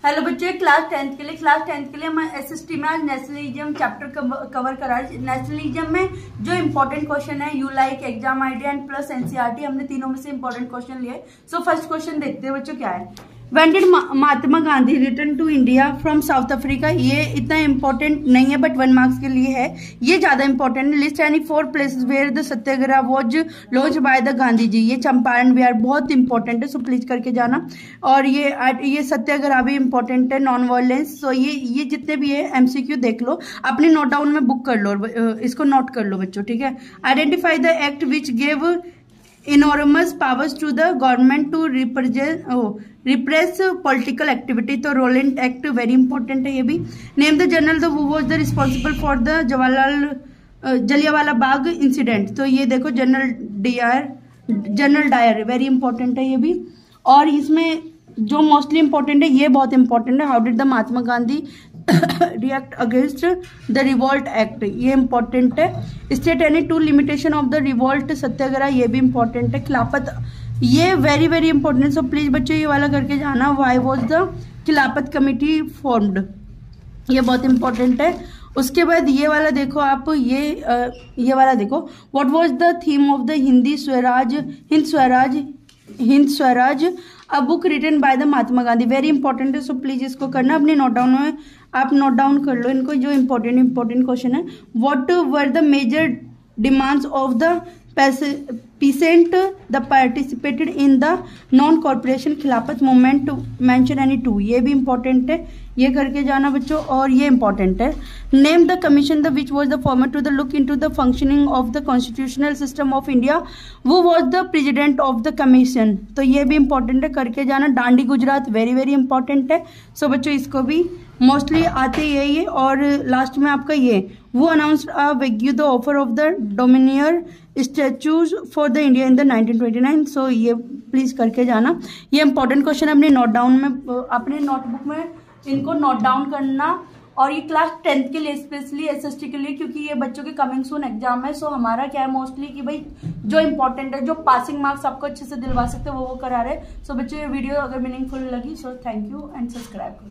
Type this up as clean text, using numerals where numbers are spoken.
Hello बच्चों, class tenth के लिए हम एसएसटी में आज नेशनलिज्म चैप्टर कवर करा है। नेशनलिज्म में जो इंपॉर्टेंट क्वेश्चन है, you like, exam idea and plus NCERT, हमने तीनों में से इंपॉर्टेंट क्वेश्चन लिए। सो फर्स्ट क्वेश्चन देखते हैं बच्चों क्या है। When did Mahatma Gandhi return to India from South Africa? ये इतना इंपॉर्टेंट नहीं है बट 1 मार्क्स के लिए है, ये ज्यादा इंपॉर्टेंट है। List any 4 places where the Satyagraha was launch by the Gandhi ji. ये चंपारण बिहार बहुत इंपॉर्टेंट है, सो प्लीज करके जाना। और ये सत्याग्रह भी इंपॉर्टेंट है, नॉन वायलेंस। सो ये जितने भी है एमसीक्यू देख लो, अपने नोट डाउन में बुक कर लो, इसको नोट कर लो बच्चों, ठीक है। Identify the act which gave enormous powers to the government to repress political activity. तो रोलेंट एक्ट वेरी इंपॉर्टेंट है ये भी। Name the general who was the responsible for the Jallianwala Bagh incident. तो ये देखो जनरल डायर वेरी इंपॉर्टेंट है ये भी। और इसमें जो मोस्टली इंपॉर्टेंट है, ये बहुत इंपॉर्टेंट है, how did the Mahatma Gandhi react against the revolt act, ये इंपॉर्टेंट है। State any 2 limitation of the revolt Satyagraha, ये भी इंपॉर्टेंट है। खिलाफत, ये very very important, so please बच्चों ये वाला करके जाना। Why was the Khilafat committee formed, ये बहुत इंपॉर्टेंट है। उसके बाद ये वाला देखो आप, ये वाला देखो, what was the theme of the Hind Swaraj a book written by the Mahatma Gandhi, very important है, सो प्लीज इसको करना अपने नोट डाउन में, आप नोट डाउन कर लो इनको, जो इंपॉर्टेंट क्वेश्चन है। What were the major demands of the peasant the participated in the non corporation Khilafat movement, mention any 2, ये भी इंपॉर्टेंट है, ये करके जाना बच्चों। और ये इंपॉर्टेंट है, name the commission the which was the format to the look into the functioning of the constitutional system of India, वो was the president of the commission. तो ये भी इंपॉर्टेंट है, करके जाना। Dandi Gujarat very very important है, so बच्चों इसको भी मोस्टली आते यही है। और लास्ट में आपका ये, वो announced a vague the offer of the dominion status for the India in the 1929। So ये प्लीज करके जाना, ये इंपॉर्टेंट क्वेश्चन अपने नोट डाउन में, अपने नोटबुक में इनको नोट डाउन करना। और ये क्लास 10th के लिए, स्पेशली एसएसटी के लिए, क्योंकि ये बच्चों के कमिंग सून एग्जाम है। सो हमारा क्या है मोस्टली कि भाई जो इंपॉर्टेंट है, जो पासिंग मार्क्स आपको अच्छे से दिलवा सकते हैं वो करा रहे। सो बच्चों ये वीडियो अगर मीनिंगफुल लगी, so thank you and subscribe.